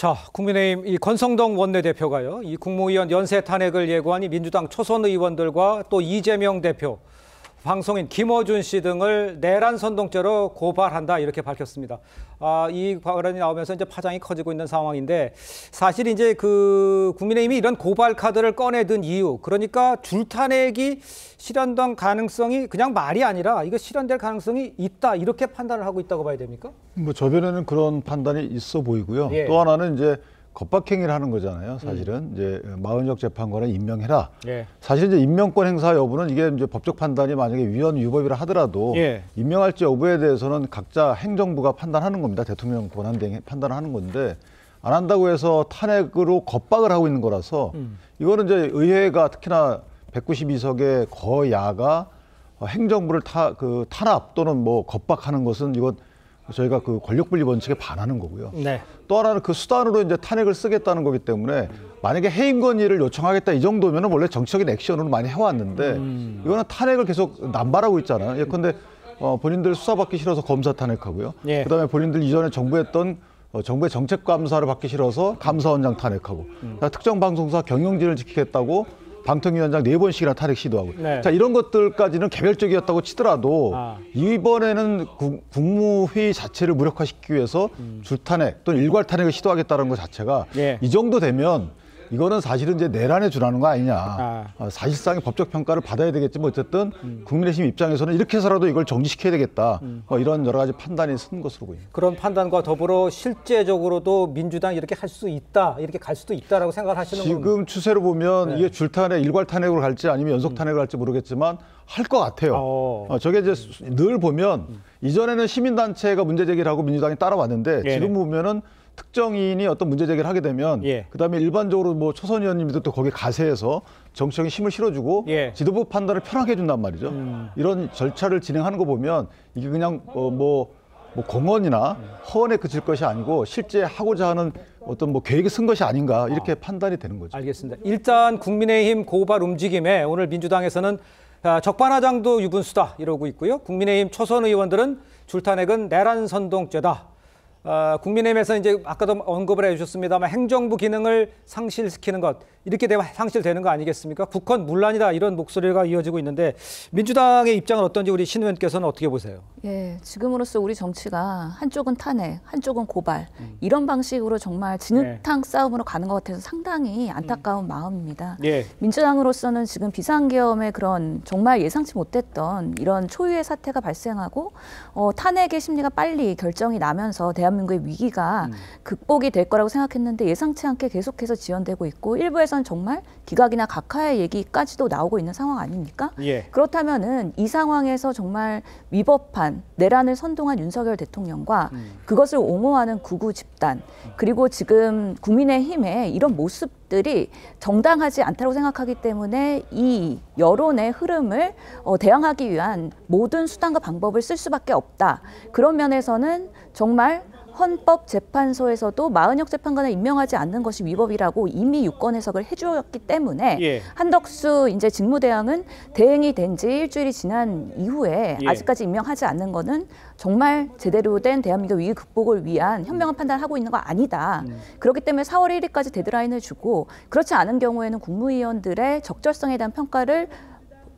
자, 국민의힘 이 권성동 원내대표가요, 이 국무위원 연쇄 탄핵을 예고한 이 민주당 초선 의원들과 또 이재명 대표, 방송인 김어준 씨 등을 내란 선동죄로 고발한다 이렇게 밝혔습니다. 이 발언이 나오면서 이제 파장이 커지고 있는 상황인데, 사실 이제 그 국민의힘이 이런 고발 카드를 꺼내든 이유, 그러니까 줄탄핵이 실현될 가능성이 그냥 말이 아니라 이거 실현될 가능성이 있다 이렇게 판단을 하고 있다고 봐야 됩니까? 뭐 저변에는 그런 판단이 있어 보이고요. 예. 또 하나는 이제 겁박행위를 하는 거잖아요. 사실은 이제 마흔역 재판관을 임명해라. 예. 사실 이제 임명권 행사 여부는 이게 이제 법적 판단이 만약에 위헌 위법이라 하더라도 예. 임명할지 여부에 대해서는 각자 행정부가 판단하는 겁니다. 대통령 권한대행 판단하는 건데, 안 한다고 해서 탄핵으로 겁박을 하고 있는 거라서 이거는 이제 의회가 특히나 192석의 거야가 행정부를 탄압 또는 뭐 겁박하는 것은 이건 저희가 그 권력분리 원칙에 반하는 거고요. 네. 또 하나는 그 수단으로 이제 탄핵을 쓰겠다는 거기 때문에, 만약에 해임 건의를 요청하겠다 이 정도면은 원래 정치적인 액션으로 많이 해왔는데 이거는 탄핵을 계속 남발하고 있잖아요. 예컨대 본인들 수사받기 싫어서 검사 탄핵하고요. 예. 그다음에 본인들 이전에 정부의 정책 감사를 받기 싫어서 감사원장 탄핵하고, 특정 방송사 경영진을 지키겠다고 방통위원장 4번씩이나 탄핵 시도하고. 네. 자, 이런 것들까지는 개별적이었다고 치더라도 이번에는 국무회의 자체를 무력화시키기 위해서 줄탄핵 또는 일괄 탄핵을 시도하겠다는 것 자체가 예. 이 정도 되면 이거는 사실은 이제 내란에 준하는 거 아니냐. 사실상의 법적 평가를 받아야 되겠지만 어쨌든 국민의힘 입장에서는 이렇게 해서라도 이걸 정지시켜야 되겠다. 이런 여러 가지 판단이 쓴 것으로 보입니다. 그런 판단과 더불어 실제적으로도 민주당이 이렇게 할 수 있다, 이렇게 갈 수도 있다라고 생각을 하시는 겁니까? 지금 추세로 보면 네. 이게 줄탄핵, 일괄 탄핵으로 갈지 아니면 연속 탄핵을 갈지 모르겠지만 할 것 같아요. 저게 이제 늘 보면 이전에는 시민단체가 문제 제기를 하고 민주당이 따라왔는데, 네네. 지금 보면은 특정인이 어떤 문제 제기를 하게 되면 예. 그다음에 일반적으로 뭐 초선 의원님들도 또 거기에 가세해서 정치적인 힘을 실어주고 예. 지도부 판단을 편하게 해준단 말이죠. 이런 절차를 진행하는 거 보면 이게 그냥 뭐 공언이나 허언에 그칠 것이 아니고 실제 하고자 하는 어떤 뭐 계획이 쓴 것이 아닌가, 이렇게 판단이 되는 거죠. 알겠습니다. 일단 국민의힘 고발 움직임에 오늘 민주당에서는 적반하장도 유분수다 이러고 있고요. 국민의힘 초선 의원들은 줄탄핵은 내란 선동죄다. 국민의힘에서 이제 아까도 언급을 해주셨습니다만 행정부 기능을 상실시키는 것, 이렇게 되면 상실되는 거 아니겠습니까? 국헌 문란이다 이런 목소리가 이어지고 있는데, 민주당의 입장은 어떤지 우리 신 의원께서는 어떻게 보세요? 예, 지금으로서 우리 정치가 한쪽은 탄핵, 한쪽은 고발, 이런 방식으로 정말 진흙탕 싸움으로 가는 것 같아서 상당히 안타까운 마음입니다. 예. 민주당으로서는 지금 비상계엄의 그런 정말 예상치 못했던 이런 초유의 사태가 발생하고 탄핵의 심리가 빨리 결정이 나면서 대한민국의 위기가 극복이 될 거라고 생각했는데, 예상치 않게 계속해서 지연되고 있고, 일부에서는 정말 기각이나 각하의 얘기까지도 나오고 있는 상황 아닙니까? 예. 그렇다면은 이 상황에서 정말 위법한 내란을 선동한 윤석열 대통령과 그것을 옹호하는 구구 집단, 그리고 지금 국민의힘의 이런 모습들이 정당하지 않다고 생각하기 때문에 이 여론의 흐름을 대항하기 위한 모든 수단과 방법을 쓸 수밖에 없다. 그런 면에서는 정말 헌법재판소에서도 마흔역 재판관을 임명하지 않는 것이 위법이라고 이미 유권 해석을 해주었기 때문에, 예. 한덕수 이제 직무대행은 대행이 된 지 일주일이 지난 이후에 예. 아직까지 임명하지 않는 거는 정말 제대로 된 대한민국 위기 극복을 위한 현명한 판단을 하고 있는 거 아니다. 그렇기 때문에 4월 1일까지 데드라인을 주고, 그렇지 않은 경우에는 국무위원들의 적절성에 대한 평가를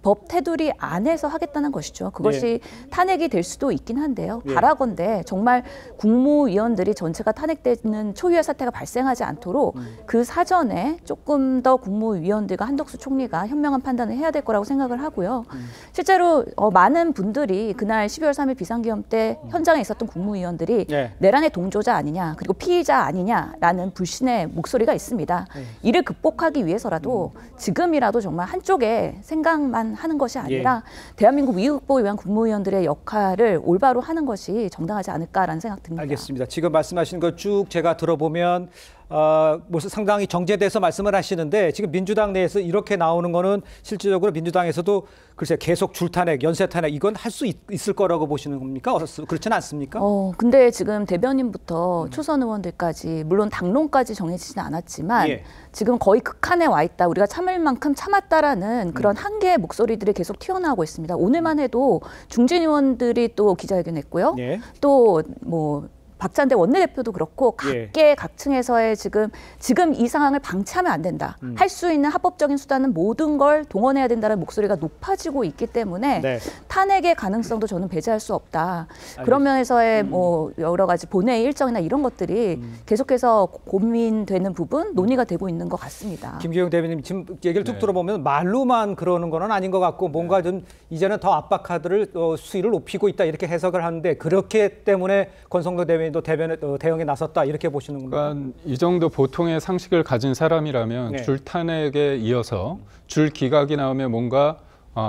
법 테두리 안에서 하겠다는 것이죠. 그것이 탄핵이 될 수도 있긴 한데요. 바라건대 정말 국무위원들이 전체가 탄핵되는 초유의 사태가 발생하지 않도록 그 사전에 조금 더 국무위원들과 한덕수 총리가 현명한 판단을 해야 될 거라고 생각을 하고요. 실제로 많은 분들이 그날 12월 3일 비상계엄 때 현장에 있었던 국무위원들이 내란의 동조자 아니냐, 그리고 피의자 아니냐라는 불신의 목소리가 있습니다. 이를 극복하기 위해서라도 지금이라도 정말 한쪽에 생각만 하는 것이 아니라 대한민국 위기 극복을 위한 국무위원들의 역할을 올바로 하는 것이 정당하지 않을까라는 생각 듭니다. 알겠습니다. 지금 말씀하신 거 쭉 제가 들어보면 상당히 정제돼서 말씀을 하시는데, 지금 민주당 내에서 이렇게 나오는 거는 실질적으로 민주당에서도 글쎄 계속 줄탄핵, 연쇄탄핵 이건 할 수 있을 거라고 보시는 겁니까? 그렇지는 않습니까? 근데 지금 대변인부터 초선 의원들까지, 물론 당론까지 정해지지는 않았지만 지금 거의 극한에 와 있다. 우리가 참을 만큼 참았다라는 그런 한계의 목소리들이 계속 튀어나오고 있습니다. 오늘만 해도 중진 의원들이 또 기자회견했고요. 또 뭐 박찬대 원내대표도 그렇고 각계 각층에서의 지금 이 상황을 방치하면 안 된다. 할 수 있는 합법적인 수단은 모든 걸 동원해야 된다는 목소리가 높아지고 있기 때문에 탄핵의 가능성도 저는 배제할 수 없다. 그런 면에서의 뭐 여러 가지 본회의 일정이나 이런 것들이 계속해서 고민되는 부분, 논의가 되고 있는 것 같습니다. 김기용 대변인 지금 얘기를 쭉 들어보면 말로만 그러는 건 아닌 것 같고 뭔가 좀 이제는 더 압박 카드를 수위를 높이고 있다 이렇게 해석을 하는데 그렇기 때문에 권성동 대변인도 대응에 나섰다 이렇게 보시는 겁니까? 그러니까 이 정도 보통의 상식을 가진 사람이라면 줄 탄핵에 이어서 줄 기각이 나오면 뭔가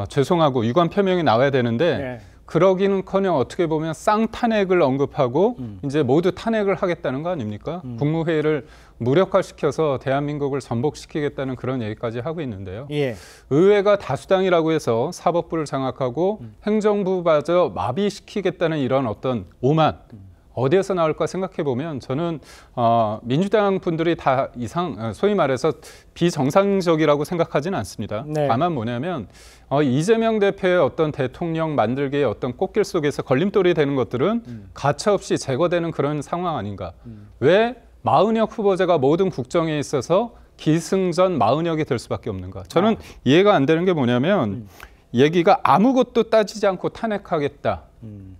죄송하고 유감 표명이 나와야 되는데 그러기는커녕 어떻게 보면 쌍탄핵을 언급하고 이제 모두 탄핵을 하겠다는 거 아닙니까? 국무회의를 무력화시켜서 대한민국을 전복시키겠다는 그런 얘기까지 하고 있는데요. 의회가 다수당이라고 해서 사법부를 장악하고 행정부마저 마비시키겠다는 이런 어떤 오만 어디에서 나올까 생각해 보면 저는 민주당 분들이 다 소위 말해서 비정상적이라고 생각하지는 않습니다. 다만 뭐냐면 이재명 대표의 어떤 대통령 만들기의 어떤 꽃길 속에서 걸림돌이 되는 것들은 가차없이 제거되는 그런 상황 아닌가. 왜 마은혁 후보자가 모든 국정에 있어서 기승전 마은혁이 될 수밖에 없는가. 저는 이해가 안 되는 게 뭐냐면 얘기가 아무것도 따지지 않고 탄핵하겠다.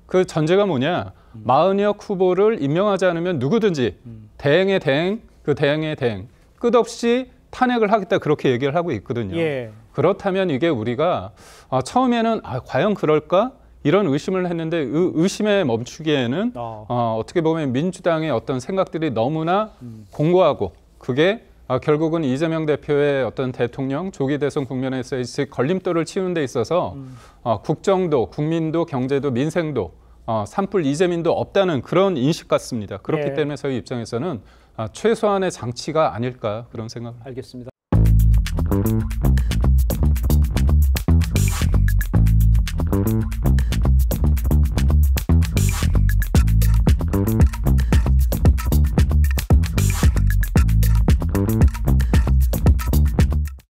그 전제가 뭐냐. 마은혁 후보를 임명하지 않으면 누구든지 대행의 대행, 그 대행의 대행 끝없이 탄핵을 하겠다 그렇게 얘기를 하고 있거든요. 그렇다면 이게 우리가 처음에는 과연 그럴까? 이런 의심을 했는데 의심에 멈추기에는 어떻게 보면 민주당의 어떤 생각들이 너무나 공고하고 그게 결국은 이재명 대표의 어떤 대통령 조기 대선 국면에서의 걸림돌을 치우는 데 있어서 국정도, 국민도, 경제도, 민생도 산불 이재민도 없다는 그런 인식 같습니다. 그렇기 때문에 저희 입장에서는 최소한의 장치가 아닐까 그런 생각을 알겠습니다.